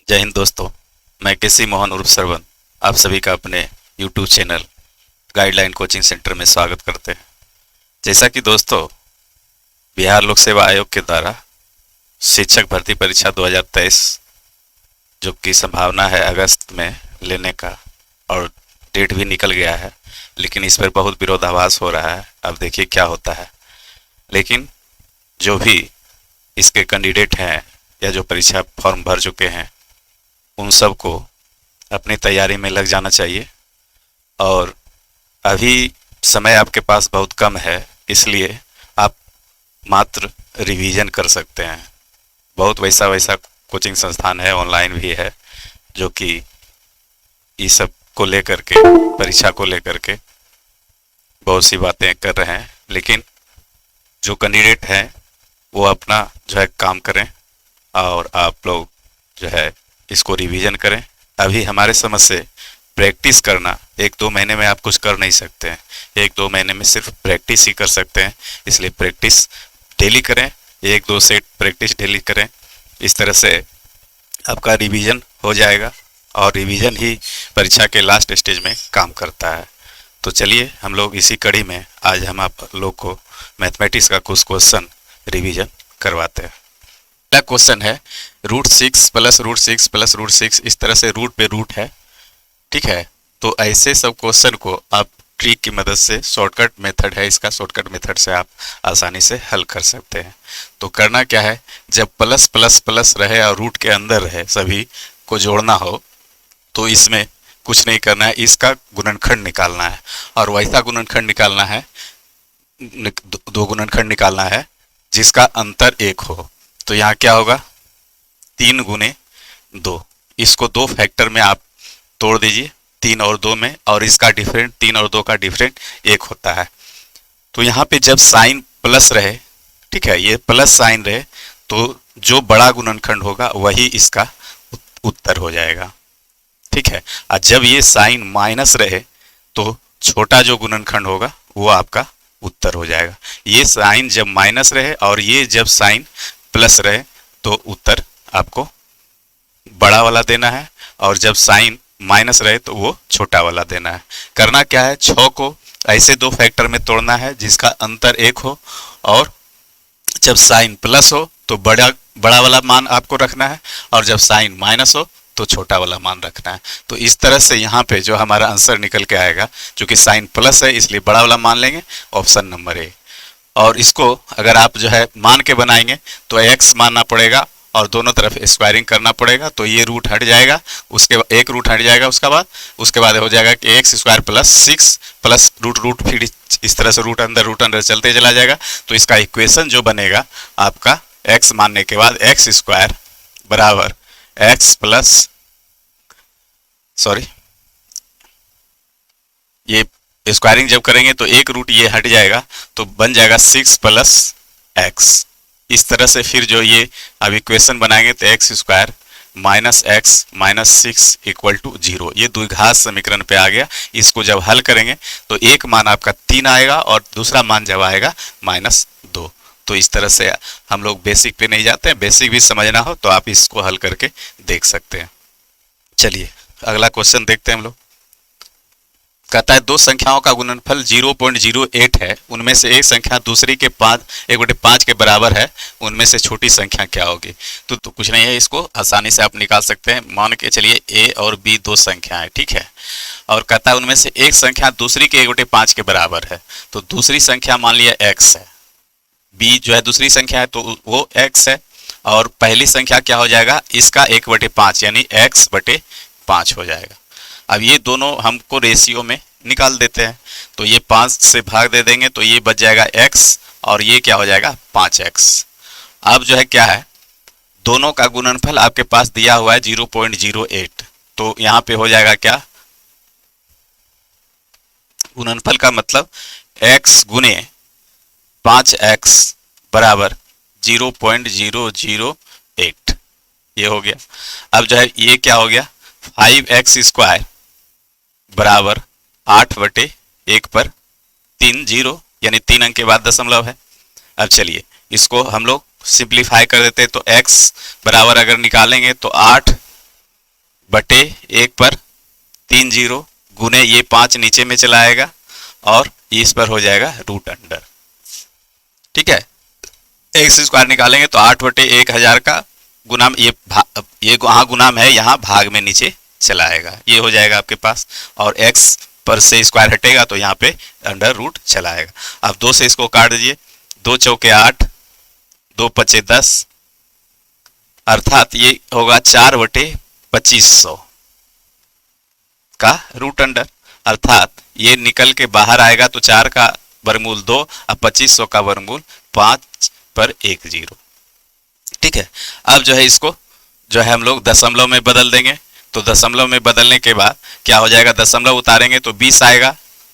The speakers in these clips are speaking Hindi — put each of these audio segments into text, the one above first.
जय हिंद दोस्तों। मैं केसी मोहन उर्फ सरवन आप सभी का अपने YouTube channel guideline coaching centre में स्वागत करते हैं। जैसा कि दोस्तों बिहार लोक सेवा आयोग के द्वारा शिक्षक भर्ती परीक्षा 2023 जो कि संभावना है अगस्त में लेने का और डेट भी निकल गया है, लेकिन इस पर बहुत विरोधाभास हो रहा है। अब देखिए क्या होता है। लेकिन जो भी इसके कैंडिडेट हैं या जो परीक्षा फॉर्म भर चुके हैं उन सब को अपनी तैयारी में लग जाना चाहिए। और अभी समय आपके पास बहुत कम है, इसलिए आप मात्र रिवीजन कर सकते हैं। बहुत वैसा कोचिंग संस्थान है, ऑनलाइन भी है, जो कि इस सब को लेकर के परीक्षा को लेकर के बहुत सी बातें कर रहे हैं। लेकिन जो कैंडिडेट हैं वो अपना जो है काम करें और आप लोग जो है इसको रिवीजन करें। अभी हमारे समझ से प्रैक्टिस करना 1-2 महीने में आप कुछ कर नहीं सकते हैं। 1-2 महीने में सिर्फ प्रैक्टिस ही कर सकते हैं, इसलिए प्रैक्टिस डेली करें। 1-2 सेट प्रैक्टिस डेली करें, इस तरह से आपका रिवीजन हो जाएगा और रिवीजन ही परीक्षा के लास्ट स्टेज में काम करता है। तो चलिए हम लोग इसी कड़ी में आज हम आप लोग को मैथमेटिक्स का कुछ क्वेश्चन रिवीजन करवाते हैं। पहला क्वेश्चन है √6 + √6 + √6, इस तरह से रूट पे रूट है, ठीक है। तो ऐसे सब क्वेश्चन को आप ट्रिक की मदद से, शॉर्टकट मेथड है इसका, शॉर्टकट मेथड से आप आसानी से हल कर सकते हैं। तो करना क्या है, जब प्लस प्लस प्लस रहे और रूट के अंदर रहे सभी को जोड़ना हो तो इसमें कुछ नहीं करना है, इसका गुणनखंड निकालना है। और वैसा गुणनखंड निकालना है, दो गुणनखंड निकालना है जिसका अंतर 1 हो। तो यहाँ क्या होगा, 3 × 2, इसको 2 फैक्टर में आप तोड़ दीजिए, 3 और 2 में, और इसका डिफरेंट 3 और 2 का डिफरेंट 1 होता है। तो यहाँ पे जब साइन प्लस रहे, ठीक है, ये प्लस साइन रहे तो जो बड़ा गुणनखंड होगा वही इसका उत्तर हो जाएगा, ठीक है। और जब ये साइन माइनस रहे तो छोटा जो गुणनखंड होगा वो आपका उत्तर हो जाएगा। ये साइन जब माइनस रहे और ये जब साइन प्लस रहे तो उत्तर आपको बड़ा वाला देना है, और जब साइन माइनस रहे तो वो छोटा वाला देना है। करना क्या है, 6 को ऐसे 2 फैक्टर में तोड़ना है जिसका अंतर 1 हो, और जब साइन प्लस हो तो बड़ा वाला मान आपको रखना है, और जब साइन माइनस हो तो छोटा वाला मान रखना है। तो इस तरह से यहाँ पे जो हमारा आंसर निकल के आएगा, चूंकि साइन प्लस है इसलिए बड़ा वाला मान लेंगे, ऑप्शन नंबर ए। और इसको अगर आप जो है मान के बनाएंगे तो x मानना पड़ेगा और दोनों तरफ स्क्वायरिंग करना पड़ेगा, तो ये रूट हट जाएगा, उसके बाद एक रूट हट जाएगा, उसके बाद हो जाएगा कि x² + 6 प्लस रूट, फिर इस तरह से रूट अंदर चलते चला जाएगा। तो इसका इक्वेशन जो बनेगा आपका x मानने के बाद x² बराबर x प्लस ये स्क्वायरिंग जब करेंगे तो एक रूट ये हट जाएगा, तो बन जाएगा 6 + x। इस तरह से फिर जो ये अब इक्वेशन बनाएंगे तो x² - x - 6 = 0। ये द्विघात समीकरण पे आ गया। इसको जब हल करेंगे तो एक मान आपका 3 आएगा और दूसरा मान जब आएगा -2। तो इस तरह से हम लोग बेसिक पे नहीं जाते हैं, बेसिक भी समझना हो तो आप इसको हल करके देख सकते हैं। चलिए अगला क्वेश्चन देखते हैं हम लोग। कहता है 2 संख्याओं का गुणनफल 0.08 है, उनमें से एक संख्या दूसरी के 1/5 के बराबर है, उनमें से छोटी संख्या क्या होगी। तो कुछ नहीं है, इसको आसानी से आप निकाल सकते हैं। मान के चलिए a और b 2 संख्या है, ठीक है, और कहता है उनमें से एक संख्या दूसरी के 1/5 के बराबर है। तो दूसरी संख्या मान लिया x है, b जो है दूसरी संख्या है तो वो x है, और पहली संख्या क्या हो जाएगा, इसका 1/5 यानी x/5 हो जाएगा। अब ये दोनों हमको रेशियो में निकाल देते हैं, तो ये 5 से भाग दे देंगे तो ये बच जाएगा x, और ये क्या हो जाएगा 5x। अब जो है क्या है, दोनों का गुणनफल आपके पास दिया हुआ है 0.08, तो यहाँ पे हो जाएगा क्या, गुणनफल का मतलब x × 5x बराबर 0.008, ये हो गया। अब जो है ये क्या हो गया, 5x² बराबर 8/1 पर 3 0, यानी 3 अंक के बाद दशमलव है। अब चलिए इसको हम लोग सिंप्लीफाई कर देते हैं, तो x बराबर अगर निकालेंगे तो 8 बटे 1 पर 3 जीरो गुने ये 5 नीचे में चला आएगा और इस पर हो जाएगा रूट अंडर। ठीक है, एक्स स्क्वायर निकालेंगे तो 8 बटे 1000 का गुनाम ये वहाँ गुनाम है, यहाँ भाग में नीचे चला आएगा, ये हो जाएगा आपके पास। और x पर से स्क्वायर हटेगा तो यहाँ पे अंडर रूट चला आएगा। अब 2 से इसको काट दीजिए, 2 चौके 8, 2 पचे 10, अर्थात ये होगा 4 बटे 2500 का रूट अंडर, अर्थात ये निकल के बाहर आएगा तो 4 का वर्गमूल 2 और 2500 का वर्गमूल 5 पर 1 जीरो। ठीक है, अब जो है इसको जो है हम लोग दशमलव में बदल देंगे, तो दशमलव में बदलने के बाद क्या हो जाएगा, दशमलव उतारेंगे तो 20 आएगा,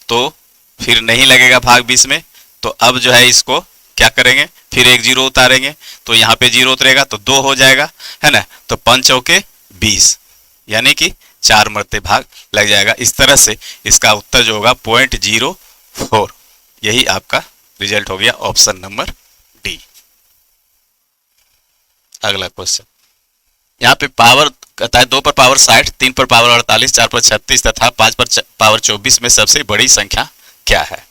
तो फिर नहीं लगेगा भाग 20 में। तो अब जो है इसको क्या करेंगे, फिर 1 जीरो उतारेंगे तो यहाँ पे जीरो उतरेगा तो 2 हो जाएगा, है ना। तो 5 चौके 20 यानी कि 4 मरते भाग लग जाएगा। इस तरह से इसका उत्तर जो होगा 0.04, यही आपका रिजल्ट हो गया, ऑप्शन नंबर डी। अगला क्वेश्चन, यहाँ पे पावर कहता है 2 पर पावर 60, 3 पर पावर 48, 4 पर 36 तथा 5 पर पावर 24 में सबसे बड़ी संख्या क्या है।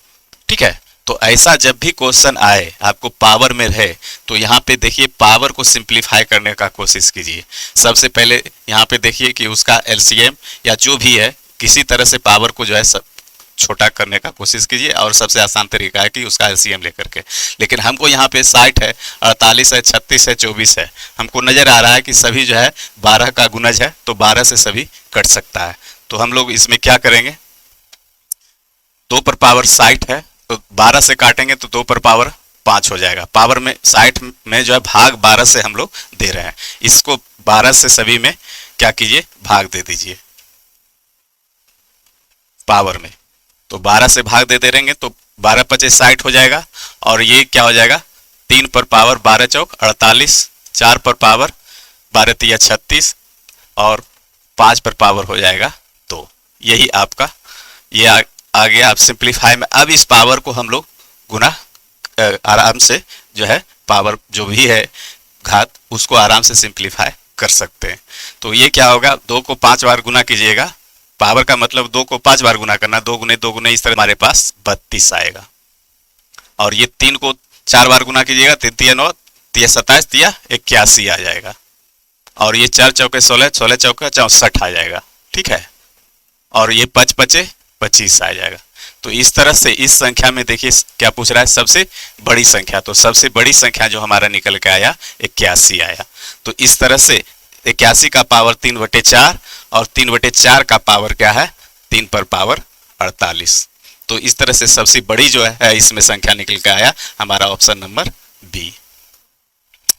ठीक है, तो ऐसा जब भी क्वेश्चन आए आपको पावर में रहे तो यहाँ पे देखिए पावर को सिंप्लीफाई करने का कोशिश कीजिए। सबसे पहले यहाँ पे देखिए कि उसका एलसीएम या जो भी है किसी तरह से पावर को जो है सब छोटा करने का कोशिश कीजिए, और सबसे आसान तरीका है कि उसका एलसीएम लेकर के। लेकिन हमको यहाँ पे 60 है, 48 है, 36 है, 24 है, हमको नजर आ रहा है कि सभी जो है 12 का गुणज है, तो 12 से सभी कट सकता है। तो हम लोग इसमें क्या करेंगे, 2 पर पावर 60 है तो 12 से काटेंगे तो 2 पर पावर 5 हो जाएगा। पावर में 60 में जो है भाग 12 से हम लोग दे रहे हैं, इसको 12 से सभी में क्या कीजिए, भाग दे दीजिए पावर में। तो 12 से भाग दे देंगे तो 12 पचे 60 हो जाएगा, और ये क्या हो जाएगा, 3 पर पावर 12 चौक 48, 4 पर पावर 12 तिया 36 और 5 पर पावर हो जाएगा 2। यही आपका ये आ गया। आप सिंप्लीफाई में अब इस पावर को हम लोग गुना आराम से जो है पावर जो भी है घात उसको आराम से सिंप्लीफाई कर सकते हैं। तो ये क्या होगा, 2 को 5 बार गुना कीजिएगा, पावर का मतलब 2 को 5 बार गुना करना, 2 गुने 2 गुने, इस तरह हमारे पास 32 आएगा। और ये 3 को 4 बार गुना कीजिएगा, 3 तिया 9, तिया 27, तिया 81 आ जाएगा। और ये 4 चौके 16, 16 चौके 64 आ जाएगा। ठीक है, और ये 5 पचे 25 आ जाएगा। तो इस तरह से इस संख्या में देखिए क्या पूछ रहा है, सबसे बड़ी संख्या। तो सबसे बड़ी संख्या जो हमारा निकल के आया 81 आया। तो इस तरह से 81 का पावर 3/4 और 3/4 का पावर क्या है, 3 पर पावर 48। तो इस तरह से सबसे बड़ी जो है इसमें संख्या निकल के आया हमारा ऑप्शन नंबर बी।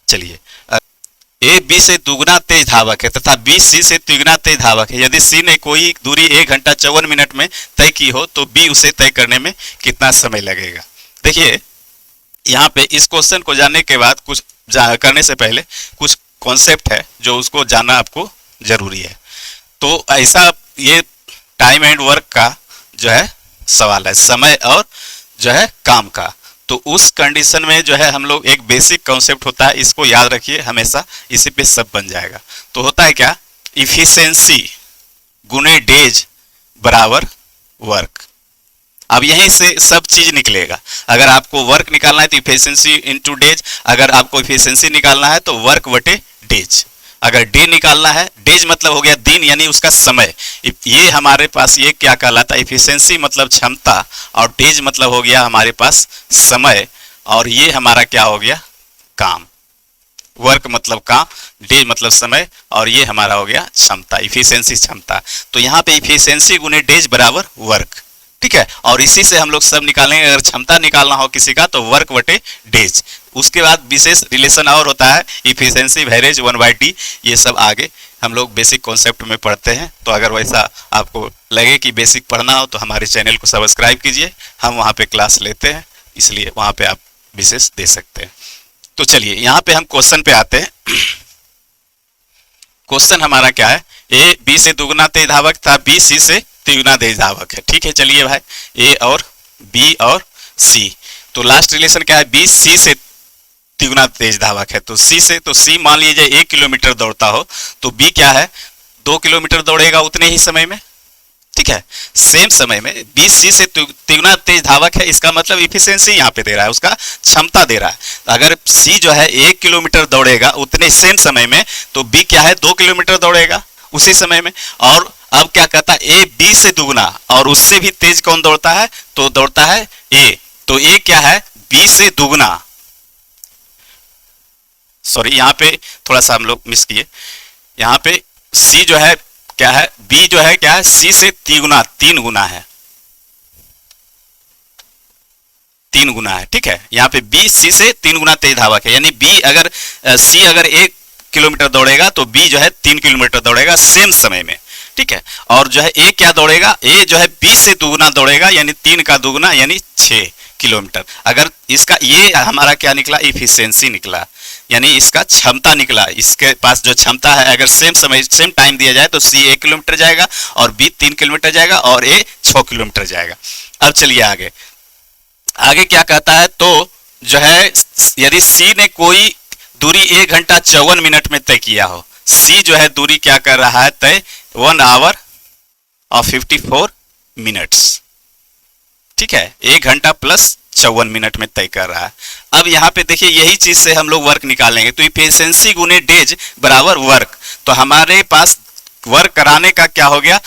चलिए, ए बी से दुगना तेज धावक है तथा बी सी से तिगुना तेज धावक है। यदि सी ने कोई दूरी 1 घंटा 54 मिनट में तय की हो तो बी उसे तय करने में कितना समय लगेगा। देखिए यहाँ पे इस क्वेश्चन को जानने के बाद कुछ करने से पहले कुछ कॉन्सेप्ट है जो उसको जानना आपको जरूरी है। तो ऐसा ये टाइम एंड वर्क का जो है सवाल है, समय और जो है काम का। तो उस कंडीशन में जो है हम लोग एक बेसिक कॉन्सेप्ट होता है, इसको याद रखिए हमेशा, इसी पे सब बन जाएगा। तो होता है क्या, इफिशिएंसी गुने डेज बराबर वर्क। अब यहीं से सब चीज निकलेगा। अगर आपको वर्क निकालना है तो इफिशिएंसी इनटू डेज, अगर आपको इफिशिएंसी निकालना है तो वर्क बटे डेज, अगर डे निकालना है, डेज मतलब हो गया दिन यानी उसका समय। ये हमारे पास ये क्या कहलाता है, इफिशिएंसी मतलब क्षमता, और डेज मतलब हो गया हमारे पास समय, और ये हमारा क्या हो गया, काम। वर्क मतलब काम, डे मतलब समय, और ये हमारा हो गया क्षमता, इफिशिएंसी क्षमता। तो यहाँ पे इफिशिएंसी गुने डेज बराबर वर्क। ठीक है, और इसी से हम लोग सब निकालेंगे। अगर क्षमता निकालना हो किसी का तो वर्क बटे डेज। उसके बाद विशेष रिलेशन और होता है, इफिशिएंसी एवरेज 1/d। ये सब आगे हम लोग बेसिक कॉन्सेप्ट में पढ़ते हैं। तो अगर वैसा आपको लगे कि बेसिक पढ़ना हो तो हमारे चैनल को सब्सक्राइब कीजिए, हम वहाँ पे क्लास लेते हैं, इसलिए वहाँ पे आप विशेष दे सकते हैं। तो चलिए यहाँ पे हम क्वेश्चन पे आते हैं। क्वेश्चन हमारा क्या है, ए बी से दुगना तेज धावक था, बी सी से तिगुना तेज धावक है। ठीक है, चलिए भाई, ए और बी और सी। तो लास्ट रिलेशन क्या है, बी सी से तिगुना तेज धावक है। तो सी से, तो सी मान लीजिए 1 किलोमीटर दौड़ता हो, तो बी क्या है, 2 किलोमीटर दौड़ेगा उतने ही समय में, ठीक है। सेम समय में बी सी से तिगुना तेज धावक है, इसका मतलब इफिशियंसी यहाँ पे दे रहा है, उसका क्षमता दे रहा है। अगर सी जो है 1 किलोमीटर दौड़ेगा उतने सेम समय में, तो बी क्या है 2 किलोमीटर दौड़ेगा उसी समय में। और अब क्या कहता है, ए बी से दुगना और उससे भी तेज कौन दौड़ता है, तो दौड़ता है ए। तो ए क्या है, बी से दुगना, सॉरी यहाँ पे थोड़ा सा हम लोग मिस किए, यहाँ पे सी जो है क्या है, बी जो है क्या है, सी से तिगुना 3 गुना है, 3 गुना है, ठीक है। यहाँ पे बी सी से 3 गुना तेज धावक है, यानी बी अगर सी अगर 1 किलोमीटर दौड़ेगा तो बी जो है 3 किलोमीटर दौड़ेगा सेम समय में, ठीक है। और जो है ए क्या दौड़ेगा, ए जो है बी से दुगुना दौड़ेगा, यानी 3 का दुगुना यानी 6 किलोमीटर। अगर इसका ये हमारा क्या निकला, इफिशियंसी निकला, यानी इसका क्षमता निकला। इसके पास जो क्षमता है, अगर सेम समय सेम टाइम दिया जाए तो सी 1 किलोमीटर जाएगा और बी 3 किलोमीटर जाएगा और ए 6 किलोमीटर जाएगा। अब चलिए आगे, आगे क्या कहता है, तो जो है यदि सी ने कोई दूरी 1 घंटा 54 मिनट में तय किया हो, सी जो है दूरी क्या कर रहा है तय 1 आवर और 54 मिनट्स, ठीक है, 1 घंटा प्लस 54 मिनट में तय कर रहा है। अब यहाँ पे देखिए यही चीज से हम लोग वर्क निकालेंगे, तो इफिशियंसी गुने डेज बराबर वर्क। तो हमारे पास वर्क कराने का क्या हो गया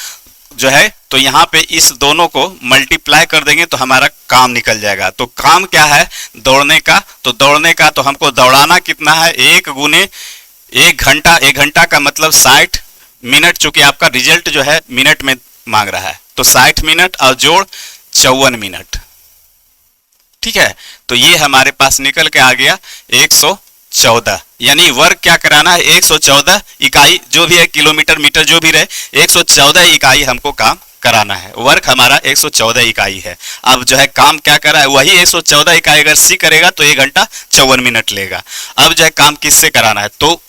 जो है, तो यहाँ पे इस दोनों को मल्टीप्लाई कर देंगे तो हमारा काम निकल जाएगा। तो काम क्या है दौड़ने का, तो दौड़ने का तो हमको दौड़ाना कितना है, 1 गुने 1 घंटा, 1 घंटा का मतलब 60 मिनट, चूंकि आपका रिजल्ट जो है मिनट में मांग रहा है, तो 60 मिनट और जोड़ 54 मिनट, ठीक है। तो ये हमारे पास निकल के आ गया 114, यानी वर्क क्या कराना है 114 इकाई, जो भी है किलोमीटर मीटर जो भी रहे, 114 इकाई हमको काम कराना है। वर्क हमारा 114 इकाई है। अब जो है काम क्या करा है, वही 114 इकाई अगर सी करेगा तो 1 घंटा 54 मिनट लेगा। अब जो है काम किससे कराना है, तो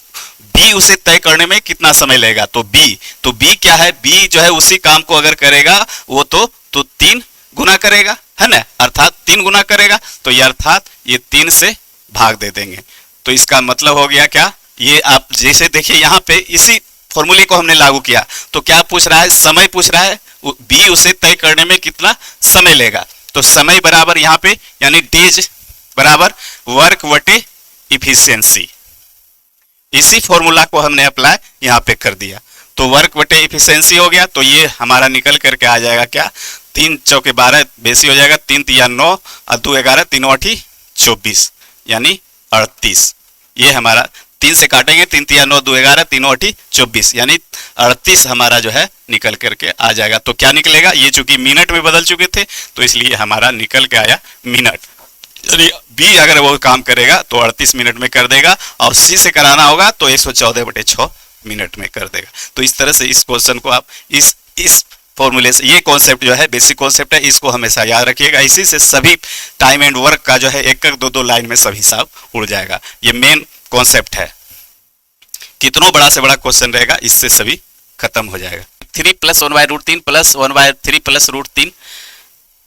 बी उसे तय करने में कितना समय लेगा, तो बी क्या है, बी जो है उसी काम को अगर करेगा वो तो 3 गुना करेगा, है ना, अर्थात 3 गुना करेगा। तो ये अर्थात ये 3 से भाग दे देंगे। तो इसका मतलब हो गया क्या, ये आप जैसे देखिए यहाँ पे इसी फॉर्मूले को हमने लागू किया, तो क्या पूछ रहा है, समय पूछ रहा है, बी उसे तय करने में कितना समय लेगा। तो समय बराबर यहाँ पे यानी डेज बराबर वर्क वटे इफिशियंसी, इसी फॉर्मूला को हमने अप्लाई यहाँ पे कर दिया। तो वर्क वटे इफिशियंसी हो गया। तो ये हमारा निकल करके आ जाएगा क्या, 3 चौके 12 बेसी हो जाएगा, 3 तिया 9 और 2 11 3 8 24 यानी 38। ये हमारा 3 से काटेंगे, 3 तिया 9 2 11 3 8 24 यानी 38 हमारा जो है निकल करके आ जाएगा। तो क्या निकलेगा, ये चूंकि मिनट में बदल चुके थे तो इसलिए हमारा निकल के आया मिनट। यदि बी अगर वो काम करेगा तो 38 मिनट में कर देगा, और सी से कराना होगा तो 114/6 मिनट में कर देगा। तो इस तरह से इस क्वेश्चन को आप इस फॉर्मूले से, ये कॉन्सेप्ट जो है बेसिक कॉन्सेप्ट है, इसको हमेशा याद रखिएगा। इसी से सभी टाइम एंड वर्क का जो है 1-1 2-2 लाइन में सब हिसाब उड़ जाएगा। ये मेन कॉन्सेप्ट है। कितना बड़ा से बड़ा क्वेश्चन रहेगा इससे सभी खत्म हो जाएगा। 3 + 1/√3 + 1/3 + √3,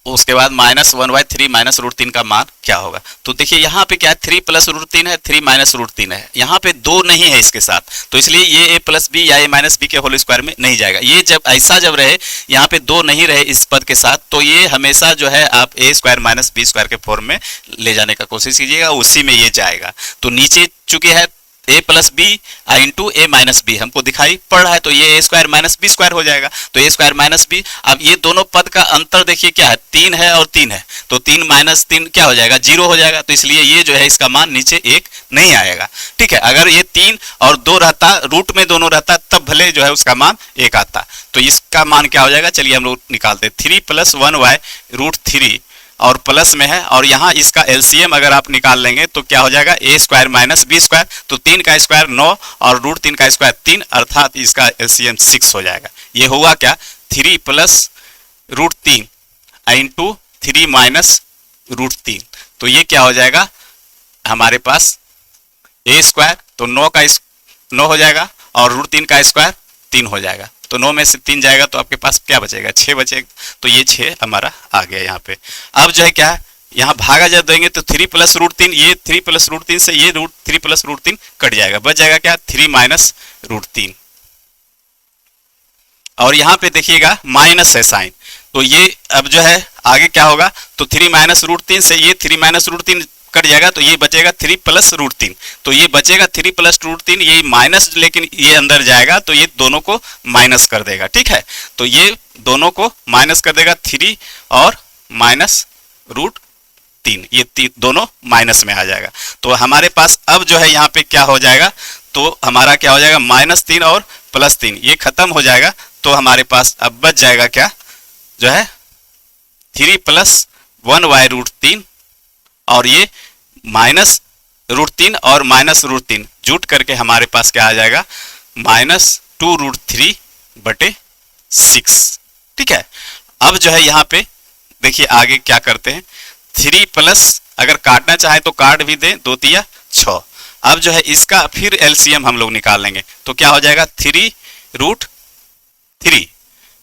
उसके बाद -1/3 - √3 का मान क्या होगा। तो देखिए यहाँ पे क्या है, 3 + √3 है, 3 - √3 है, यहाँ पे 2 नहीं है इसके साथ, तो इसलिए ये a + b या a - b के होल स्क्वायर में नहीं जाएगा। ये जब ऐसा जब रहे, यहाँ पे 2 नहीं रहे इस पद के साथ, तो ये हमेशा जो है आप a² - b² के फॉर्म में ले जाने का कोशिश कीजिएगा, उसी में ये जाएगा। तो नीचे चूंकि है a + b × a - b हमको दिखाई पड़ रहा है, तो ये a² - b² हो जाएगा। तो a² - b, अब ये दोनों पद का अंतर देखिए क्या है, 3 है और 3 है, तो 3 - 3 क्या हो जाएगा, 0 हो जाएगा। तो इसलिए ये जो है इसका मान नीचे 1 नहीं आएगा, ठीक है। अगर ये 3 और 2 रहता, रूट में दोनों रहता, तब भले जो है उसका मान 1 आता। तो इसका मान क्या हो जाएगा, चलिए हम लोग निकालते हैं। 3 + 1/√3 और प्लस में है, और यहाँ इसका एलसीएम अगर आप निकाल लेंगे तो क्या हो जाएगा, a² - b², तो 3 का स्क्वायर 9 और √3 का स्क्वायर 3, अर्थात इसका एलसीएम 6 हो जाएगा। ये हुआ क्या, 3 + √3 × 3 - √3, तो ये क्या हो जाएगा हमारे पास a², तो 9 हो जाएगा, और √3 का स्क्वायर 3 हो जाएगा। तो 9 में से 3 जाएगा तो आपके पास क्या बचेगा, 6 बचेगा। तो ये 6 हमारा आ गया यहाँ पे। अब जो है क्या है, यहाँ भागा जब देंगे तो 3 + √3, ये 3 + √3 से ये 3 + √3 कट जाएगा, बच जाएगा क्या, 3 - √3, और यहाँ पे देखिएगा माइनस है साइन, तो ये अब जो है आगे क्या होगा, तो 3 माइनस रूट 3 से ये 3 माइनस रूट 3 कट जाएगा, तो ये बचेगा 3 प्लस रूट 3, तो ये बचेगा 3 प्लस रूट 3, ये माइनस लेकिन ये अंदर जाएगा तो ये दोनों को माइनस कर देगा, ठीक है। तो ये दोनों को माइनस कर देगा, 3 और माइनस रूट 3, ये दोनों माइनस में आ जाएगा। तो हमारे पास अब जो है यहाँ पे क्या हो जाएगा, तो हमारा क्या हो जाएगा, -3 और +3 ये खत्म हो जाएगा। तो हमारे पास अब बच जाएगा क्या, जो है 3 + 1/√3 और ये -√3 और -√3 जुट करके हमारे पास क्या आ जाएगा, -2√3/6, ठीक है। अब जो है यहाँ पे देखिए आगे क्या करते हैं, 3 प्लस अगर काटना चाहे तो काट भी दें, 2 तिया 6। अब जो है इसका फिर एलसीएम हम लोग निकाल लेंगे, तो क्या हो जाएगा 3√3,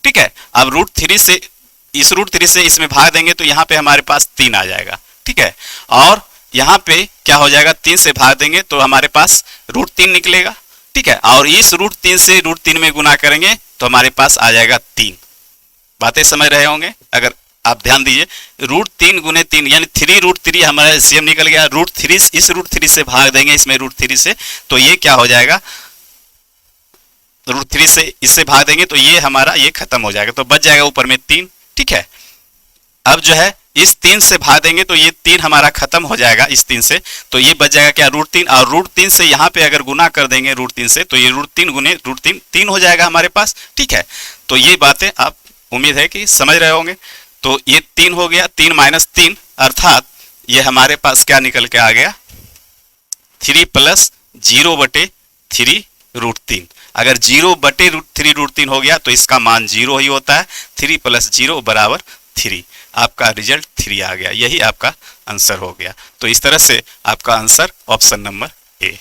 ठीक है। अब √3 से इस √3 से इसमें भाग देंगे तो यहाँ पे हमारे पास 3 आ जाएगा, ठीक है। और यहाँ पे क्या हो जाएगा, 3 से भाग देंगे तो हमारे पास √3 निकलेगा, ठीक है। और इस √3 से √3 में गुना करेंगे तो हमारे पास आ जाएगा 3। बातें समझ रहे होंगे, अगर आप ध्यान दीजिए, √3 × 3 यानी 3√3 हमारा एलसीएम निकल गया। √3 इस √3 से भाग देंगे इसमें √3 से, तो ये क्या हो जाएगा, √3 से इससे भाग देंगे तो ये हमारा ये खत्म हो जाएगा, तो बच जाएगा ऊपर में 3, ठीक है। अब जो है इस 3 से भाग देंगे तो ये 3 हमारा खत्म हो जाएगा इस 3 से, तो ये बच जाएगा क्या, √3, और √3 से यहाँ पे अगर गुना कर देंगे √3 से तो ये √3 × √3 3 हो जाएगा हमारे पास, ठीक है। तो ये बातें आप उम्मीद है कि समझ रहे होंगे। तो ये 3 हो गया, 3 - 3 अर्थात ये हमारे पास क्या निकल के आ गया, 3 + 0/3√3। अगर 0/3√3 हो गया तो इसका मान 0 ही होता है, 3 + 0 = 3। आपका रिजल्ट 3 आ गया, यही आपका आंसर हो गया। तो इस तरह से आपका आंसर ऑप्शन नंबर ए।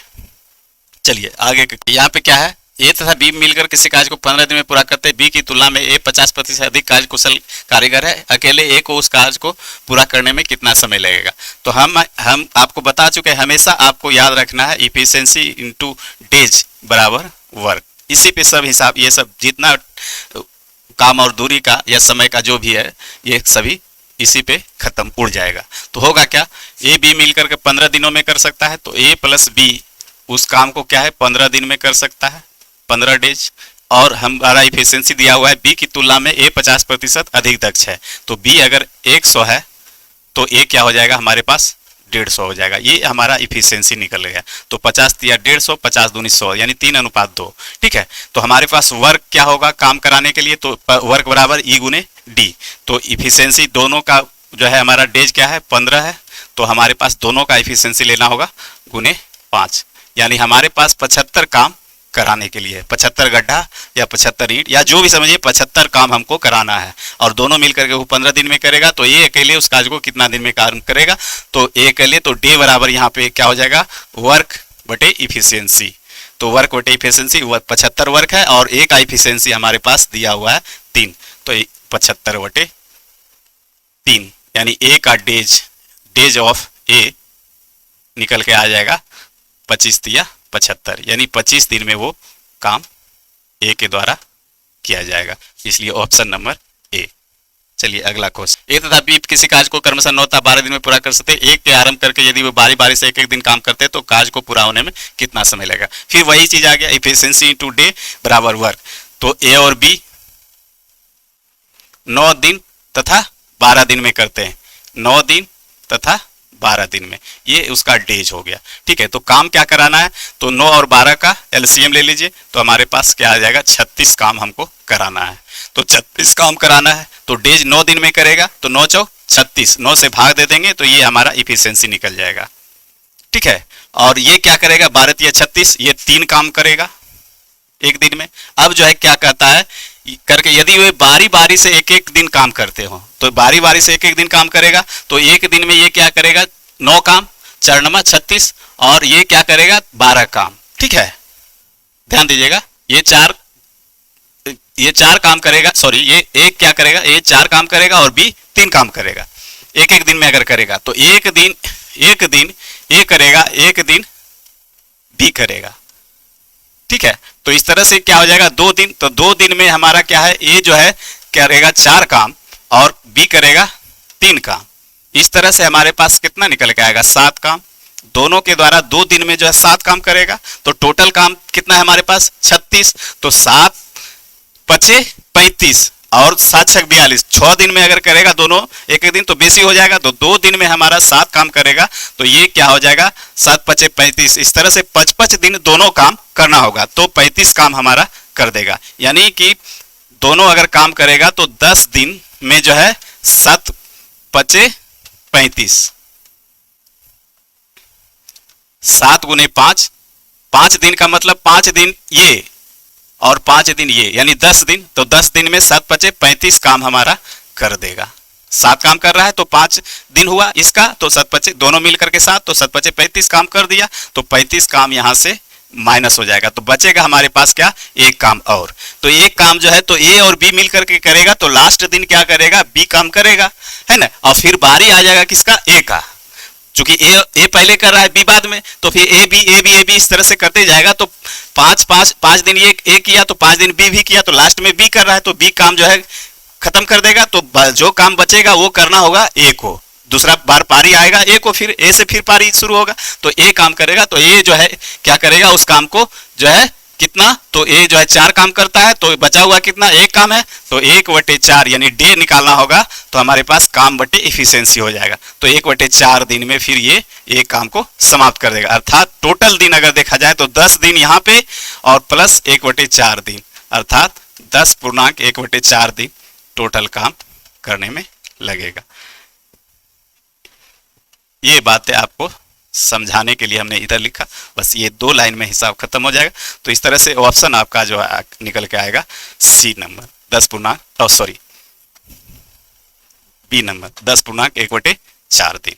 चलिए आगे यहाँ पे क्या है, ए तथा बी मिलकर किसी कार्य को 15 दिन में पूरा करते हैं। बी की तुलना में ए 50% अधिक कार्य कुशल कारीगर है, अकेले ए को उस कार्य को पूरा करने में कितना समय लगेगा। तो हम आपको बता चुके हैं, हमेशा आपको याद रखना है इफिशिएंसी इनटू डेज बराबर वर्क। इसी पे सब हिसाब, ये सब जितना काम और दूरी का या समय का जो भी है ये सभी इसी पे खत्म उड़ जाएगा। तो होगा क्या, ए बी मिलकर के 15 दिनों में कर सकता है, तो ए + बी उस काम को क्या है 15 दिन में कर सकता है, 15 डेज। और हमारा इफिशिएंसी दिया हुआ है बी की तुलना में ए 50% अधिक दक्ष है, तो बी अगर 100 है तो ए क्या हो जाएगा हमारे पास 150 हो जाएगा। ये हमारा इफिशिएंसी निकल गया। तो 50 × 150, 50 × 2 100 यानी 3:2, ठीक है। तो हमारे पास वर्क क्या होगा काम कराने के लिए, तो वर्क बराबर E × D। तो इफिशिएंसी दोनों का जो है हमारा डेज क्या है 15 है, तो हमारे पास दोनों का इफिशिएंसी लेना होगा ×5, यानी हमारे पास 75 काम कराने के लिए, 75 गड्ढा या 75 ईंट या जो भी समझिए 75 काम हमको कराना है, और दोनों मिलकर के वो 15 दिन में करेगा। तो ये अकेले उस कार्य को कितना दिन में काम करेगा, तो ए अकेले, तो डे बराबर यहाँ पे क्या हो जाएगा वर्क बटे इफिशिएंसी। तो वर्क बटे इफिशिएंसी 75 वर्क है और ए का इफिशिएंसी हमारे पास दिया हुआ है 3, तो 75/3 यानी ए का डेज ऑफ ए निकल के आ जाएगा 25 × 75, यानी 25 दिन में वो काम ए के द्वारा किया जाएगा, इसलिए ऑप्शन नंबर ए। चलिए अगला क्वेश्चन, ए तथा बी किसी कार्य को क्रमशः 9 तथा 12 दिन में पूरा कर सकते हैं। एक के आरंभ करके यदि वो बारी बारी से एक दिन काम करते हैं तो कार्य को पूरा होने में कितना समय लगेगा। फिर वही चीज आ गया, इफिशिएंसी इनटू डे बराबर वर्क। तो ए और बी 9 दिन तथा 12 दिन में करते हैं, 9 दिन तथा 12 दिन में, ये उसका डेज हो गया, ठीक है। तो काम क्या कराना है, तो 9 और 12 का एलसीएम ले लीजिए, तो हमारे पास क्या आ जाएगा 36 काम हमको कराना है। तो 36 काम कराना है तो डेज 9 दिन में करेगा, तो 9 × 36, 9 से भाग दे देंगे तो ये हमारा इफिशिएंसी निकल जाएगा, ठीक है। और ये क्या करेगा 12 × 36, ये 3 काम करेगा एक दिन में। अब जो है क्या कहता है करके, यदि वे बारी बारी से एक एक दिन काम करते हो तो बारी बारी से एक एक दिन काम करेगा, तो एक दिन में ये क्या करेगा 9 काम, 4 × 36, और ये क्या करेगा 12 काम, ठीक है। ध्यान दीजिएगा, ये चार काम करेगा, सॉरी ये एक क्या करेगा, ये 4 काम करेगा और बी 3 काम करेगा एक एक दिन में अगर करेगा, तो एक दिन ए करेगा, एक दिन बी करेगा, ठीक है, तो इस तरह से क्या हो जाएगा 2 दिन, तो 2 दिन में हमारा क्या है, ए जो है करेगा 4 काम और बी करेगा 3 काम। इस तरह से हमारे पास कितना निकल के आएगा 7 काम। दोनों के द्वारा 2 दिन में जो है 7 काम करेगा, तो टोटल काम कितना है हमारे पास 36। तो 7 पचे 35 और 7 छक 42, 6 दिन में अगर करेगा दोनों एक एक दिन तो बेसी हो जाएगा, तो 2 दिन में हमारा 7 काम करेगा, तो ये क्या हो जाएगा 7 पचे 35। इस तरह से 55 दिन दोनों काम करना होगा, तो 35 काम हमारा कर देगा। यानी कि दोनों अगर काम करेगा तो 10 दिन में जो है 7 पचे 35, 7 गुने 5, 5 दिन का मतलब 5 दिन ये और 5 दिन ये, यानी 10 दिन, तो 10 दिन में 7 पचे 35 काम हमारा कर देगा। 7 काम कर रहा है तो 5 दिन हुआ इसका, तो 7 पचे दोनों मिल करके 7, तो 7 पचे 35 काम कर दिया, तो 35 काम यहां से माइनस हो जाएगा, तो बचेगा हमारे पास क्या, एक काम और। तो एक काम जो है तो ए और बी मिल करके करेगा, तो लास्ट दिन क्या करेगा, बी काम करेगा, है ना। और फिर बारी आ जाएगा किसका, ए का, चूंकि ए पहले कर रहा है बी बाद में, तो फिर ए बी इस तरह से करते जाएगा। तो 5 दिन ए किया तो 5 दिन बी भी किया, तो लास्ट में बी कर रहा है, तो बी काम जो है खत्म कर देगा, तो जो काम बचेगा वो करना होगा ए को। दूसरा बार पारी आएगा ए को, फिर ए से फिर पारी शुरू होगा, तो ए काम करेगा, तो ए जो है क्या करेगा, उस काम को जो है कितना, तो ए जो है 4 काम करता है, तो बचा हुआ कितना, एक काम है, तो 1/4 यानी डे निकालना होगा, तो हमारे पास काम बटे इफिशियंसी हो जाएगा। तो 1/4 दिन में फिर ये एक काम को समाप्त कर देगा। अर्थात टोटल दिन अगर देखा जाए तो 10 दिन यहाँ पे और प्लस 1/4 दिन, अर्थात 10.1/4 दिन टोटल काम करने में लगेगा। ये बातें आपको समझाने के लिए हमने इधर लिखा, बस ये 2 लाइन में हिसाब खत्म हो जाएगा। तो इस तरह से ऑप्शन आपका जो है निकल के आएगा सी नंबर 10.1 बी नंबर 10.1/4 दिन।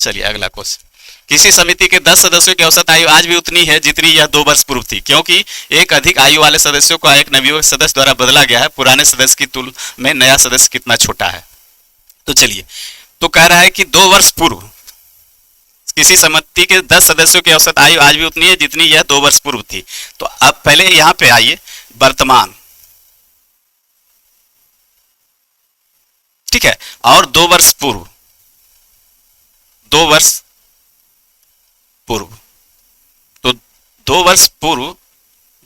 चलिए अगला क्वेश्चन, किसी समिति के 10 सदस्यों की औसत आयु आज भी उतनी है जितनी यह 2 वर्ष पूर्व थी, क्योंकि एक अधिक आयु वाले सदस्यों को एक नवयुवक सदस्य द्वारा बदला गया है। पुराने सदस्य की तुलना में नया सदस्य कितना छोटा है। तो चलिए, तो कह रहा है कि 2 वर्ष पूर्व किसी समिति के 10 सदस्यों की औसत आयु आज भी उतनी है जितनी यह 2 वर्ष पूर्व थी। तो अब पहले यहां पे आइए, वर्तमान, ठीक है, और 2 वर्ष पूर्व, 2 वर्ष पूर्व, तो 2 वर्ष पूर्व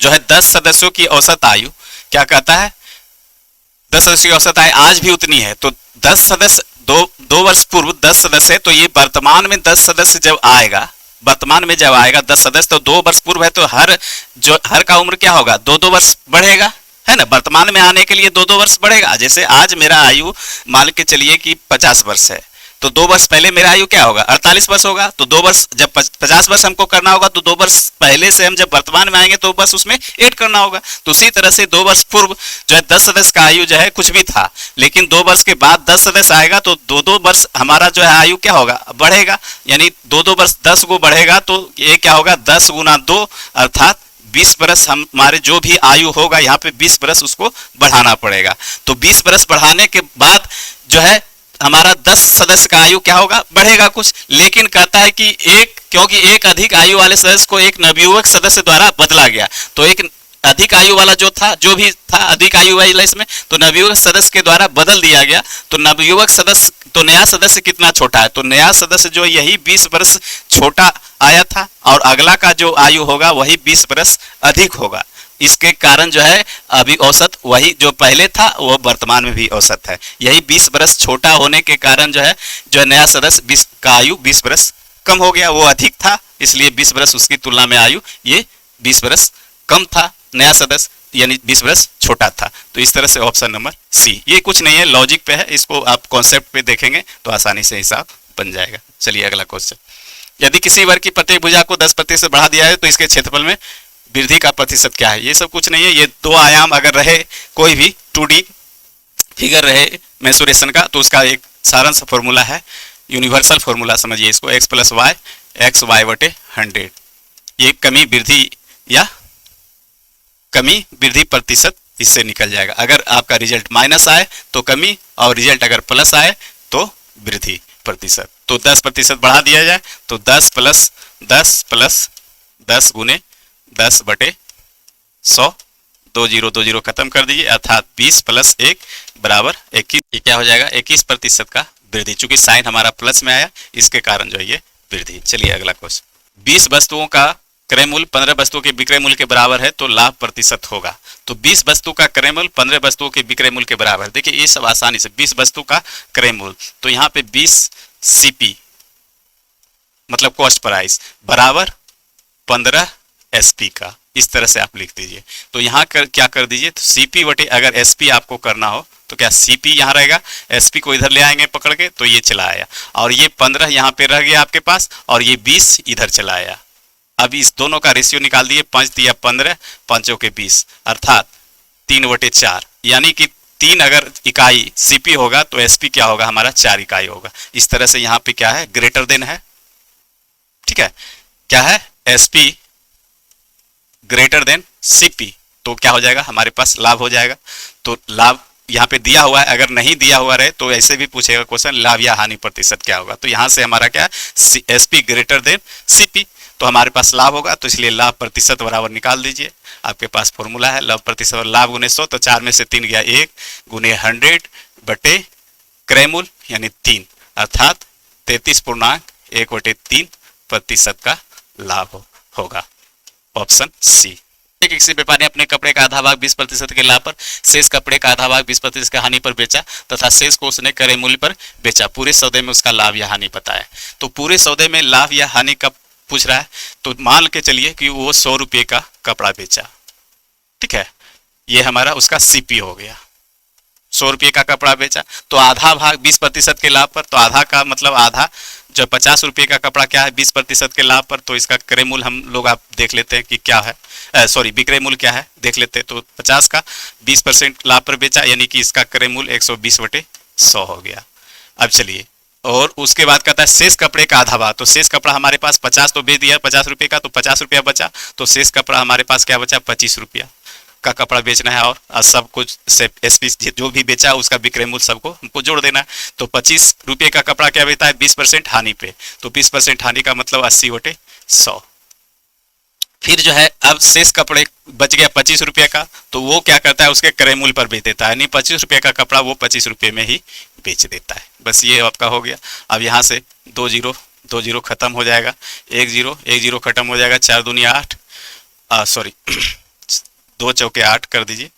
जो है 10 सदस्यों की औसत आयु क्या कहता है, 10 सदस्यों की औसत आयु आज भी उतनी है। तो 10 सदस्य, 2 वर्ष पूर्व 10 सदस्य है, तो ये वर्तमान में 10 सदस्य जब आएगा, वर्तमान में जब आएगा 10 सदस्य, तो 2 वर्ष पूर्व है, तो हर का उम्र क्या होगा, 2-2 वर्ष बढ़ेगा, है ना। वर्तमान में आने के लिए 2-2 वर्ष बढ़ेगा। जैसे आज मेरा आयु मान के चलिए कि 50 वर्ष है, तो 2 वर्ष पहले मेरा आयु क्या होगा, 48 वर्ष होगा। तो 2 वर्ष जब 50 वर्ष हमको करना होगा, तो 2 वर्ष पहले से हम जब वर्तमान में आएंगे तो बस उसमें ऐड करना होगा। तो उसी तरह से 2 वर्ष पूर्व जो है 10 सदस्य का आयु जो है कुछ भी था, लेकिन 2 वर्ष के बाद 10 सदस्य आएगा, तो 2-2 वर्ष हमारा जो है आयु क्या होगा, बढ़ेगा, यानी 2-2 वर्ष 10 गो बढ़ेगा, तो ये क्या होगा 10 गुना 2 अर्थात 20 बरस हमारे जो भी आयु होगा यहाँ पे 20 बरस उसको बढ़ाना पड़ेगा। तो 20 बरस बढ़ाने के बाद जो है हमारा 10 सदस्य का आयु क्या होगा, बढ़ेगा कुछ, लेकिन कहता है कि क्योंकि एक अधिक आयु वाले सदस्य को एक नवयुवक सदस्य द्वारा बदला गया, तो एक अधिक आयु वाला जो भी था अधिक आयु वाला इसमें, तो नवयुवक सदस्य के द्वारा बदल दिया गया। तो नवयुवक सदस्य, तो नया सदस्य कितना छोटा है, तो नया सदस्य जो यही 20 वर्ष छोटा आया था, और अगला का जो आयु होगा वही 20 वर्ष अधिक होगा। इसके कारण जो है अभी औसत वही जो पहले था वो वर्तमान में भी औसत है। यही 20 वर्ष छोटा होने के कारण जो है नया सदस्य 20 का आयु 20 वर्ष कम हो गया, वो अधिक था इसलिए 20 वर्ष उसकी तुलना में आयु ये 20 वर्ष कम था, नया सदस्य यानी 20 वर्ष छोटा था। तो इस तरह से ऑप्शन नंबर सी, ये कुछ नहीं है, लॉजिक पे है, इसको आप कॉन्सेप्ट पे देखेंगे तो आसानी से हिसाब बन जाएगा। चलिए अगला क्वेश्चन, यदि किसी वर्ग की प्रत्येक भुजा को 10% बढ़ा दिया है तो इसके क्षेत्रफल में वृद्धि का प्रतिशत क्या है। ये सब कुछ नहीं है, ये 2 आयाम अगर रहे, कोई भी 2D फिगर रहे मेंसुरेशन का, तो उसका एक सारांश फॉर्मूला है, यूनिवर्सल फॉर्मूला समझिए इसको, x + y x y/100। ये कमी वृद्धि या कमी वृद्धि प्रतिशत इससे निकल जाएगा। अगर आपका रिजल्ट माइनस आए तो कमी, और रिजल्ट अगर प्लस आए तो वृद्धि प्रतिशत। तो 10% बढ़ा दिया जाए तो 10 + 10 + 10 गुने 10/100, 20 खत्म कर दीजिए, अर्थात 20 + 1 बराबर 21। ये क्या हो जाएगा? 21% का वृद्धि। चूंकि साइन हमारा प्लस में आया, इसके कारण जो है ये वृद्धि। चलिए अगला क्वेश्चन। 20 वस्तुओं का क्रय मूल्य 15 वस्तुओं के विक्रय मूल्य के बराबर है तो लाभ प्रतिशत होगा। तो 20 वस्तु का क्रय मूल्य 15 वस्तुओं के विक्रय मूल्य के बराबर। देखिए ये सब आसानी से 20 वस्तु का क्रय मूल्य, तो यहाँ पे 20 सीपी मतलब कॉस्ट प्राइस बराबर 15 एसपी का, इस तरह से आप लिख दीजिए। तो यहाँ क्या कर दीजिए, तो सीपी बटे अगर एसपी आपको करना हो तो क्या सीपी यहाँ रहेगा, एसपी को इधर ले आएंगे पकड़ के, तो ये चला आया, और ये 15 यहाँ पे रह गया आपके पास, और ये 20 इधर चला आया। अब इस दोनों का रेशियो निकाल दिए, 5 दिया 15, 5 के 20, अर्थात 3/4, यानी कि 3 अगर इकाई सीपी होगा तो एसपी क्या होगा हमारा 4 इकाई होगा। इस तरह से यहाँ पे क्या है, ग्रेटर देन है, ठीक है, क्या है, एसपी ग्रेटर देन सीपी, तो क्या हो जाएगा हमारे पास लाभ हो जाएगा। तो लाभ यहाँ पे दिया हुआ है, अगर नहीं दिया हुआ रहे तो ऐसे भी पूछेगा क्वेश्चन, लाभ या हानि प्रतिशत क्या होगा। तो यहाँ से हमारा क्या है, एसपी ग्रेटर देन सीपी, तो हमारे पास लाभ होगा, तो इसलिए लाभ प्रतिशत बराबर निकाल दीजिए। आपके पास फॉर्मूला है लाभ प्रतिशत और लाभ गुने 100, तो 4 में से 3 गया 1 गुने 100 बटे क्रय मूल्य यानी 3, अर्थात 33.1/3% का लाभ होगा। Option C. किसी व्यापारी ने अपने कपड़े का आधा भाग 20% के लाभ पर, शेष कपड़े का आधा भाग 20% के हानि पर बेचा तथा शेष को उसने क्रय मूल्य पर बेचा। पूरे सौदे में उसका लाभ या हानि बताया। तो पूरे सौदे में लाभ या हानि कब पूछ रहा है, तो मान के चलिए कि वो 100 रुपये का कपड़ा बेचा, ठीक है, ये हमारा उसका सीपी हो गया। 100 रुपये का कपड़ा बेचा, तो आधा भाग 20% के लाभ पर, तो आधा का मतलब आधा, जो 50 रुपये का कपड़ा क्या है 20% के लाभ पर, तो इसका क्रय मूल्य हम लोग आप देख लेते हैं कि क्या है, सॉरी विक्रय मूल्य क्या है देख लेते हैं। तो 50 का 20% लाभ पर बेचा, यानी कि इसका क्रय मूल्य 120/100 हो गया। अब चलिए, और उसके बाद कहता है शेष कपड़े का आधा भाग, तो शेष कपड़ा हमारे पास 50 तो बेच दिया 50 रुपये का, तो 50 रुपया बचा, तो शेष कपड़ा हमारे पास क्या बचा 25 रुपया का कपड़ा बेचना है, और सब कुछ से एसपी जो भी बेचा उसका विक्रय मूल्य सबको हमको जोड़ देना है। तो 25 रुपये का कपड़ा क्या बेचता है 20% हानि पे, तो 20% हानि का मतलब 80/100। फिर जो है अब शेष कपड़े बच गया 25 रुपये का, तो वो क्या करता है उसके क्रय मूल्य पर बेच देता है, यानी 25 रुपये का कपड़ा वो 25 रुपये में ही बेच देता है। बस ये आपका हो गया। अब यहाँ से 2 0 खत्म हो जाएगा, 1 0 खत्म हो जाएगा, 4 दूनी 8, सॉरी 2 चौके 8 कर दीजिए,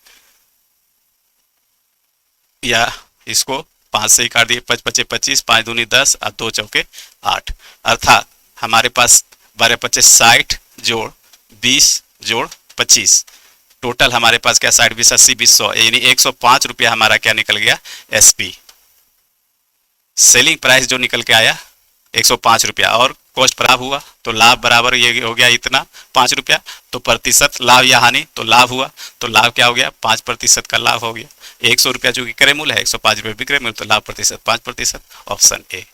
या इसको 5 से ही काट दिए, 5 5 25, 5 दूनी 10 और 2 चौके 8, अर्थात हमारे पास 12 25 60 जोड़ 20 जोड़ 25, टोटल हमारे पास क्या 60 20 80 20 100, यानी 105 रुपया हमारा क्या निकल गया एसपी। सेलिंग प्राइस जो निकल के आया 105 रुपया, और कॉस्ट पर लाभ हुआ तो लाभ बराबर ये हो गया इतना 5 रुपया, तो प्रतिशत लाभ या हानि, तो लाभ हुआ, तो लाभ क्या हो गया 5% का लाभ हो गया। 100 रुपया जो कि क्रय मूल्य है 105 रुपये विक्रय मूल्य, तो लाभ प्रतिशत 5%, ऑप्शन ए।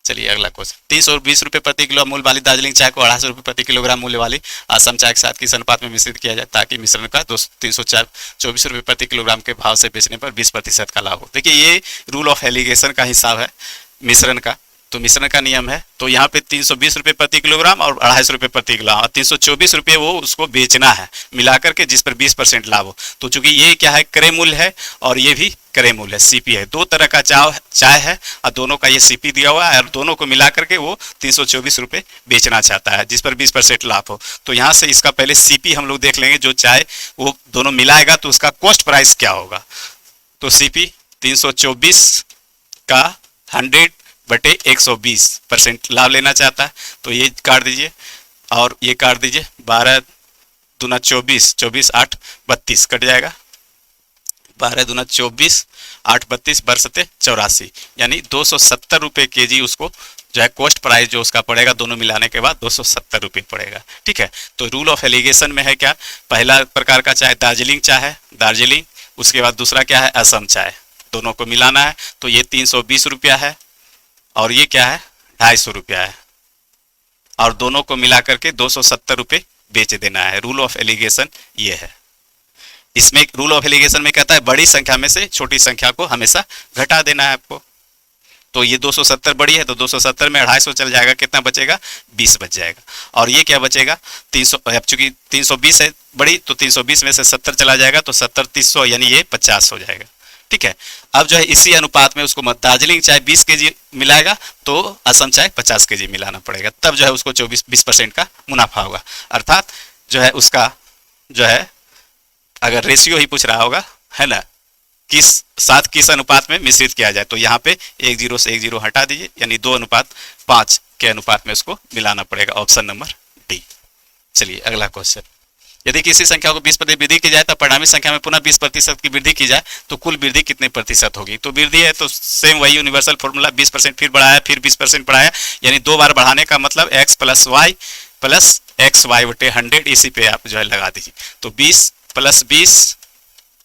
चलिए अगला क्वेश्चन। 320 रुपये प्रति किलो मूल्य वाली दार्जिलिंग चाय को 250 रुपये प्रति किलोग्राम मूल्य वाली असम चाय के साथ किस अनुपात में मिश्रित किया जाए ताकि मिश्रण का 324 रुपये प्रति किलोग्राम के भाव से बेचने पर 20% का लाभ हो। देखिए ये रूल ऑफ एलिगेशन का हिसाब है मिश्रण का, तो मिश्रण का नियम है, तो यहाँ पे 320 रुपये प्रति किलोग्राम और 250 रुपये प्रति किलो, और 324 रुपये वो उसको बेचना है मिलाकर के, जिस पर 20% लाभ हो। तो चूंकि ये क्या है क्रय मूल्य है और ये भी क्रय मूल्य है, सीपी है, दो तरह का चाय है और दोनों का ये सीपी दिया हुआ है, और दोनों को मिला करके वो 324 रुपये बेचना चाहता है जिस पर 20% लाभ हो। तो यहाँ से इसका पहले सीपी हम लोग देख लेंगे, जो चाय वो दोनों मिलाएगा तो उसका कॉस्ट प्राइस क्या होगा। तो सीपी 324 का 100/120% लाभ लेना चाहता है, तो ये काट दीजिए और ये काट दीजिए, 12 दूना 24, 24 8 32 कट जाएगा, 12 दूना 24 8 32 बरसते 84, यानी 270 रुपये केजी उसको जो है कॉस्ट प्राइस जो उसका पड़ेगा दोनों मिलाने के बाद 270 रुपये पड़ेगा। ठीक है, तो रूल ऑफ एलिगेशन में है क्या, पहला प्रकार का चाय दार्जिलिंग चाय है, दार्जिलिंग, उसके बाद दूसरा क्या है असम चाय, दोनों को मिलाना है, तो ये 320 रुपया है और ये क्या है 250 रुपया है, और दोनों को मिला करके 270 रुपये बेच देना है। रूल ऑफ एलिगेशन ये है। इसमें रूल ऑफ एलिगेशन में कहता है बड़ी संख्या में से छोटी संख्या को हमेशा घटा देना है आपको। तो ये 270 बड़ी है तो 270 में 250 चल जाएगा, कितना बचेगा, 20 बच जाएगा। और ये क्या बचेगा, 300, अब चूंकि 320 है बड़ी तो 320 में से 70 चला जाएगा तो 70 300 यानी ये 50 हो जाएगा। ठीक है, अब जो है इसी अनुपात में उसको दार्जिलिंग चाय 20 केजी मिलाएगा तो असम चाय 50 केजी मिलाना पड़ेगा, तब जो है उसको 20% का मुनाफा होगा। अर्थात जो है उसका जो है अगर रेशियो ही पूछ रहा होगा है ना, किस साथ किस अनुपात में मिश्रित किया जाए, तो यहाँ पे 1 0 से 1 0 हटा दीजिए, यानी 2:5 के अनुपात में उसको मिलाना पड़ेगा। Option number D. चलिए अगला क्वेश्चन, यदि किसी संख्या को 20% वृद्धि की जाए तो परिणामी संख्या में पुनः 20% की वृद्धि की जाए तो कुल वृद्धि कितने प्रतिशत होगी। तो वृद्धि है तो सेम वही यूनिवर्सल फॉर्मूला, 20% फिर बढ़ाया फिर 20% बढ़ाया, यानी 2 बार बढ़ाने का मतलब x + y + xy/100, इसी पे आप जो है लगा दीजिए। तो 20 + 20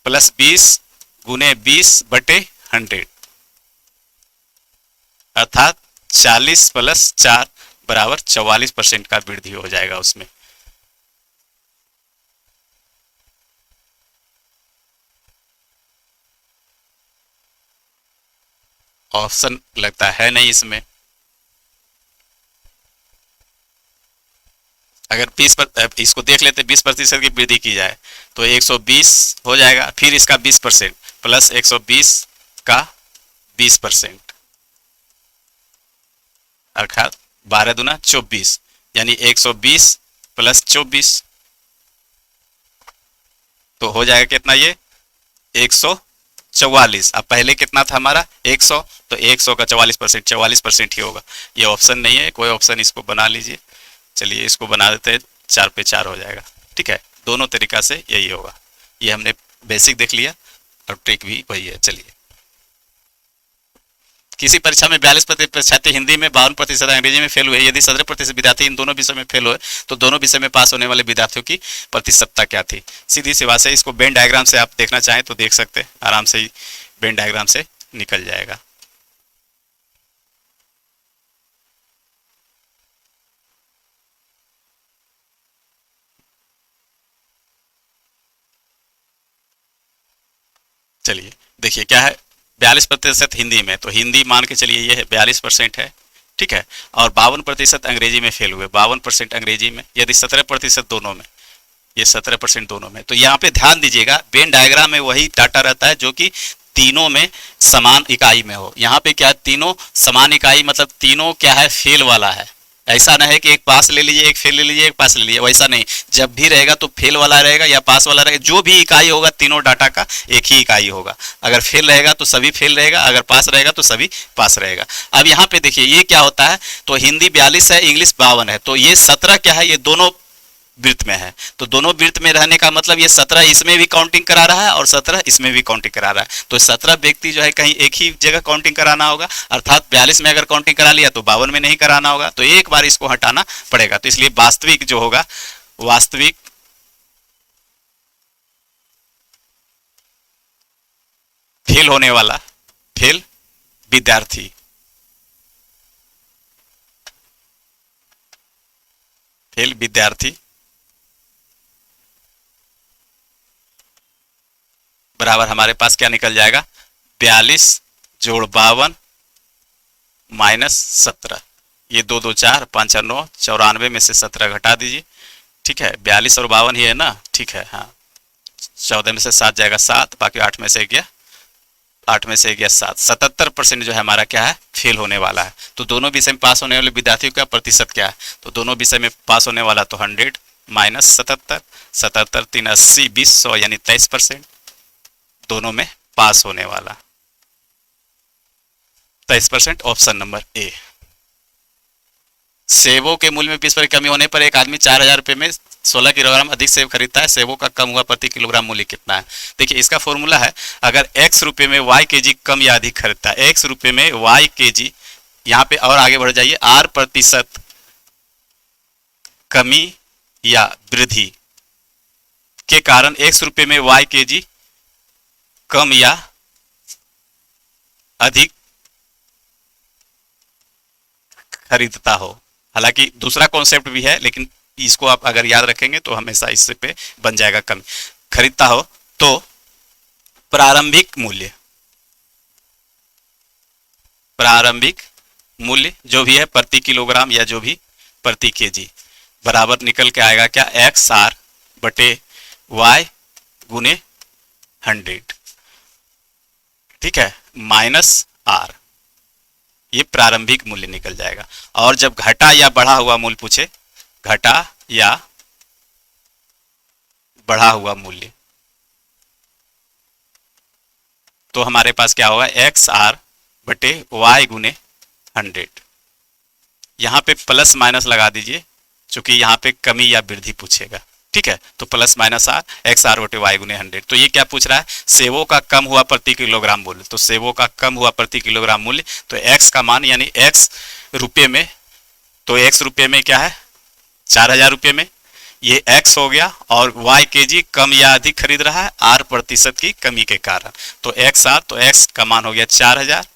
+ 20 गुने 20/100 अर्थात 40 + 4 बराबर 44% का वृद्धि हो जाएगा उसमें। ऑप्शन लगता है नहीं इसमें। अगर 20 पर इसको देख लेते 20% की वृद्धि की जाए तो 120 हो जाएगा, फिर इसका 20% प्लस 120 का 20% अर्थात 12 दूना 24, यानी 120 + 24 तो हो जाएगा कितना, ये 144। अब पहले कितना था हमारा 100, तो 100 का 44% 44% ही होगा। ये ऑप्शन नहीं है, कोई ऑप्शन इसको बना लीजिए। चलिए इसको बना देते हैं, 4 पे 4 हो जाएगा। ठीक है, दोनों तरीका से यही होगा। ये हमने बेसिक देख लिया और ट्रिक भी वही है। चलिए, किसी परीक्षा में 42% छात्र हिंदी में, 52% अंग्रेजी में फेल हुए। यदि 17% विद्यार्थी इन दोनों विषय में फेल हुए तो दोनों विषय में पास होने वाले विद्यार्थियों की प्रतिशतता क्या थी। सीधी सी बात है, इसको वेन डायग्राम से आप देखना चाहें तो देख सकते हैं, आराम से ही वेन डायग्राम से निकल जाएगा। चलिए देखिए क्या है, 42% हिंदी में, तो हिंदी मान के चलिए ये है 42% है। ठीक है, और 52% अंग्रेजी में फेल हुए, 52% अंग्रेजी में। यदि 17% दोनों में, ये 17% दोनों में, तो यहाँ पे ध्यान दीजिएगा वेन डायग्राम में वही डाटा रहता है जो कि तीनों में समान इकाई में हो। यहाँ पे क्या है, तीनों समान इकाई मतलब तीनों क्या है, फेल वाला है। ऐसा ना है कि एक पास ले लीजिए एक फेल ले लीजिए एक पास ले लीजिए, वैसा नहीं। जब भी रहेगा तो फेल वाला रहेगा या पास वाला रहेगा, जो भी इकाई होगा तीनों डाटा का एक ही इकाई होगा। अगर फेल रहेगा तो सभी फेल रहेगा, अगर पास रहेगा तो सभी पास रहेगा। अब यहाँ पे देखिए ये क्या होता है, तो हिंदी 42 है, इंग्लिश 52 है, तो ये 17 क्या है, ये दोनों वृत्त में है। तो दोनों वृत्त में रहने का मतलब ये 17 इसमें भी काउंटिंग करा रहा है और 17 इसमें भी काउंटिंग करा रहा है। तो 17 व्यक्ति जो है कहीं एक ही जगह काउंटिंग कराना होगा, अर्थात 42 में अगर काउंटिंग करा लिया तो 52 में नहीं कराना होगा, तो एक बार इसको हटाना पड़ेगा। तो इसलिए वास्तविक जो होगा, वास्तविक फेल होने वाला, फेल विद्यार्थी, फेल विद्यार्थी बराबर हमारे पास क्या निकल जाएगा, 42 जोड़ 52 माइनस 17। ये 2 2 4 5 4 9, 94 में से 17 घटा दीजिए। ठीक है, 42 और 52 ही है ना। ठीक है, हाँ, 14 में से 7 जाएगा 7, बाकी 8 में से गया 8 में से गया 7। 77% जो है हमारा क्या है, फेल होने वाला है। तो दोनों विषय में पास होने वाले विद्यार्थियों का प्रतिशत क्या है, तो दोनों विषय में पास होने वाला तो 100 माइनस 77, 77 3 80 20 100 यानी 23%। दोनों में पास होने वाला 23%, ऑप्शन नंबर ए। सेबों के मूल्य में 20% कमी होने पर एक आदमी 4000 रुपये में 16 किलोग्राम अधिक सेब खरीदता है, सेबों का कम हुआ प्रति किलोग्राम मूल्य कितना है। देखिए इसका फॉर्मूला है, अगर x रुपये में y केजी कम या अधिक खरीदता है, x रुपये में y केजी, यहाँ पे और आगे बढ़ जाइए, r% कमी या वृद्धि के कारण x रुपये में y केजी कम या अधिक खरीदता हो। हालांकि दूसरा कॉन्सेप्ट भी है, लेकिन इसको आप अगर याद रखेंगे तो हमेशा इससे पे बन जाएगा कम। खरीदता हो तो प्रारंभिक मूल्य, प्रारंभिक मूल्य जो भी है प्रति किलोग्राम या जो भी प्रति केजी बराबर निकल के आएगा क्या, एक्स आर बटे वाई गुने 100, ठीक है, माइनस आर, ये प्रारंभिक मूल्य निकल जाएगा। और जब घटा या बढ़ा हुआ मूल्य पूछे, घटा या बढ़ा हुआ मूल्य, तो हमारे पास क्या होगा, एक्स आर बटे वाई गुने 100। यहाँ पे प्लस माइनस लगा दीजिए क्योंकि यहाँ पे कमी या वृद्धि पूछेगा, ठीक है, तो plus minus R, X R बटे वाई गुने 100। तो ये क्या पूछ रहा है, सेवों का कम हुआ प्रति किलोग्राम मूल्य, तो सेवों का कम हुआ प्रति किलोग्राम मूल्य, तो एक्स का मान यानी एक्स रुपये में, तो एक्स रुपये में क्या है 4000 रुपये में, ये x हो गया, और y केजी कम या अधिक खरीद रहा है r प्रतिशत की कमी के कारण, तो x r, तो x का मान हो गया 4000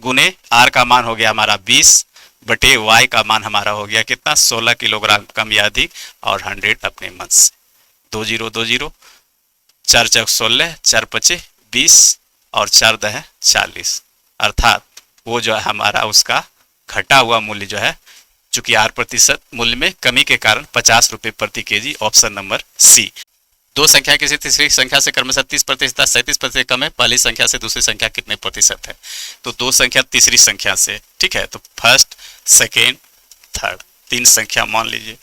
गुने r का मान हो गया हमारा 20 बटे y का मान हमारा हो गया कितना 16 किलोग्राम कम या अधिक, और 100 अपने मन से 2020 4 चौक 16 4 पचे 20 और 4 दह 40, अर्थात वो जो है हमारा उसका घटा हुआ मूल्य जो है चूंकि 8% मूल्य में कमी के कारण 50 रुपये प्रति केजी, ऑप्शन नंबर सी। दो संख्या किसी तीसरी संख्या से क्रमशः 30% 37% कम है, पहली संख्या से दूसरी संख्या कितने प्रतिशत है, तो दो संख्या तीसरी संख्या से, ठीक है, तो फर्स्ट सेकेंड थर्ड, तीन संख्या मान लीजिए,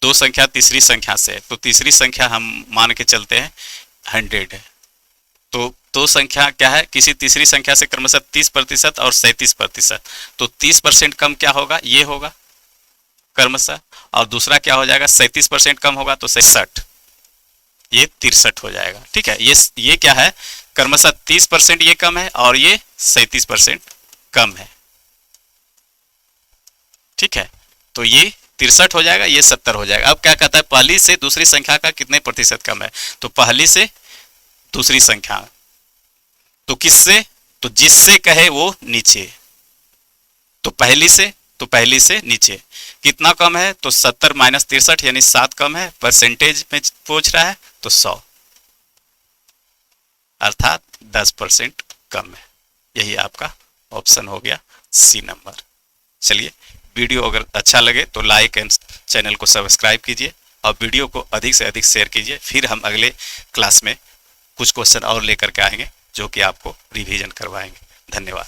दो संख्या तीसरी संख्या से, तो तीसरी संख्या हम मान के चलते हैं 100 है, तो दो संख्या क्या है, किसी तीसरी संख्या से क्रमशः 30% और 37%, तो 30% कम क्या होगा, ये होगा क्रमशः, और दूसरा क्या हो जाएगा 37% कम होगा तो 67, ये 63 हो जाएगा, ठीक है, ये क्या है क्रमशः 30% ये कम है और ये 37% कम है, ठीक है, तो ये 63 हो जाएगा, ये 70 हो जाएगा। अब क्या कहता है, पहली से दूसरी संख्या का कितने प्रतिशत कम है, तो पहली से दूसरी संख्या, तो किससे, तो जिससे कहे वो नीचे, तो पहली से नीचे कितना कम है, तो 70 माइनस 63 यानी 7 कम है, परसेंटेज में पूछ रहा है तो 100, अर्थात 10% कम है, यही आपका ऑप्शन हो गया सी नंबर। चलिए, वीडियो अगर अच्छा लगे तो लाइक एंड चैनल को सब्सक्राइब कीजिए और वीडियो को अधिक से अधिक शेयर कीजिए, फिर हम अगले क्लास में कुछ क्वेश्चन और लेकर के आएंगे जो कि आपको रिवीजन करवाएंगे। धन्यवाद।